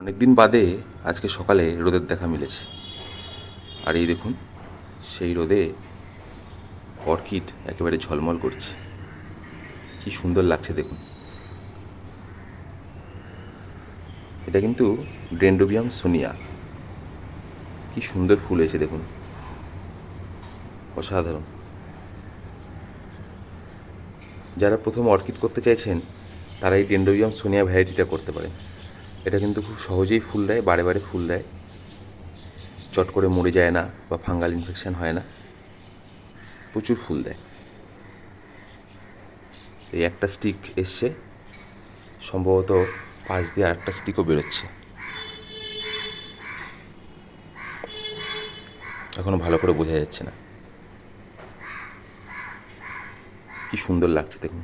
অনেকদিন বাদে আজকে সকালে রোদের দেখা মিলেছে। আর এই দেখুন, সেই রোদে অর্কিড একেবারে ঝলমল করছে। কি সুন্দর লাগছে দেখুন। এটা কিন্তু ডেন্ড্রোবিয়াম সোনিয়া। কি সুন্দর ফুল হয়েছে দেখুন, অসাধারণ। যারা প্রথম অর্কিড করতে চাইছেন তারা এই ডেন্ড্রোবিয়াম সোনিয়া ভ্যারাইটিটা করতে পারেন। এটা কিন্তু খুব সহজেই ফুল দেয়, বারে বারে ফুল দেয়, চট করে মরে যায় না বা ফাঙ্গাল ইনফেকশন হয় না, প্রচুর ফুল দেয়। এই একটা স্টিক এসছে, সম্ভবত পাশ দিয়ে আরেকটা স্টিকও বেরোচ্ছে। এখনও ভালো করে বোঝা যাচ্ছে না। কি সুন্দর লাগছে দেখুন।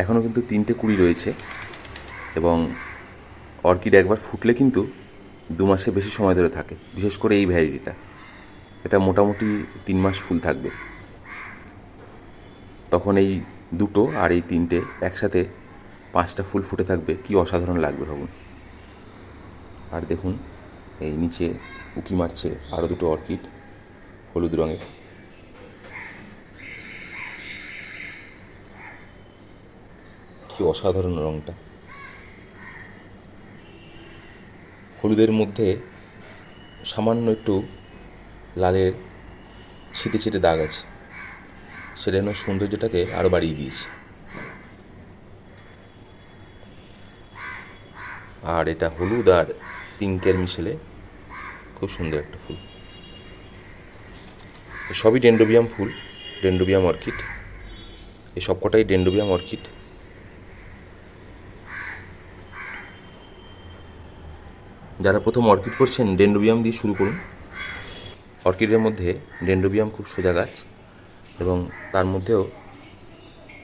এখনও কিন্তু 3টে কুড়ি রয়েছে এবং অর্কিড একবার ফুটলে কিন্তু 2 মাসে বেশি সময় ধরে থাকে, বিশেষ করে এই ভ্যারাইটিটা। এটা মোটামুটি 3 মাস ফুল থাকবে। তখন এই দুটো আর এই 3টে একসাথে 5টা ফুল ফুটে থাকবে, কি অসাধারণ লাগবে ভাবুন। আর দেখুন, এই নিচে উকি মারছে আরও দুটো অর্কিড, হলুদ রঙের। কি অসাধারণ রঙটা। হলুদের মধ্যে সামান্য একটু লালের ছিটে ছিটে দাগ আছে, সেটা যেন সৌন্দর্যটাকে আরও বাড়িয়ে দিয়েছে। আর এটা হলুদ আর পিঙ্কের মিশেলে খুব সুন্দর একটা ফুল। সবই ডেন্ড্রোবিয়াম ফুল, ডেন্ড্রোবিয়াম অর্কিড। এই সবকটাই ডেন্ড্রোবিয়াম অর্কিড। যারা প্রথম অর্কিড করছেন ডেন্ড্রোবিয়াম দিয়ে শুরু করুন। অর্কিডের মধ্যে ডেন্ড্রোবিয়াম খুব সোজা গাছ, এবং তার মধ্যেও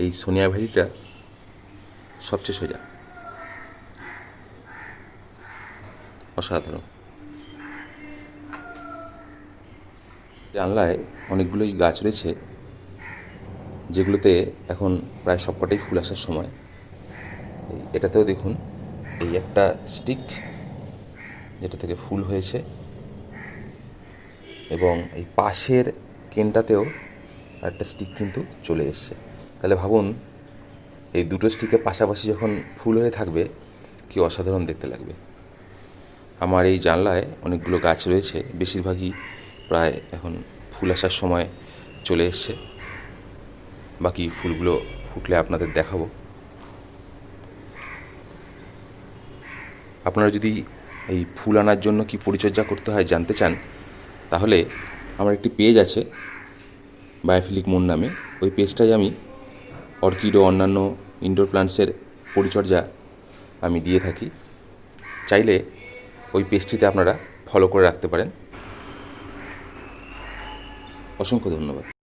এই সোনিয়া ভ্যালিটা সবচেয়ে সোজা। অসাধারণ। জানলায় অনেকগুলোই গাছ রয়েছে, যেগুলোতে এখন প্রায় সবকটাই ফুল আসার সময়। এটাতেও দেখুন, এই একটা স্টিক যেটা থেকে ফুল হয়েছে, এবং এই পাশের কেনটাতেও একটা স্টিক কিন্তু চলে এসছে। তাহলে ভাবুন, এই দুটো স্টিকের পাশাপাশি যখন ফুল হয়ে থাকবে, কি অসাধারণ দেখতে লাগবে। আমার এই জানলায় অনেকগুলো গাছ রয়েছে, বেশিরভাগই প্রায় এখন ফুল আসার সময় চলে এসছে। বাকি ফুলগুলো ফুটলে আপনাদের দেখাবো। আপনারা যদি এই ফুল আনার জন্য কি পরিচর্যা করতে হয় জানতে চান, তাহলে আমার একটি পেজ আছে বায়োফিলিক মন নামে। ওই পেজটায় আমি অর্কিড ও অন্যান্য ইনডোর প্লান্টসের পরিচর্যা আমি দিয়ে থাকি। চাইলে ওই পেজটিতে আপনারা ফলো করে রাখতে পারেন। অসংখ্য ধন্যবাদ।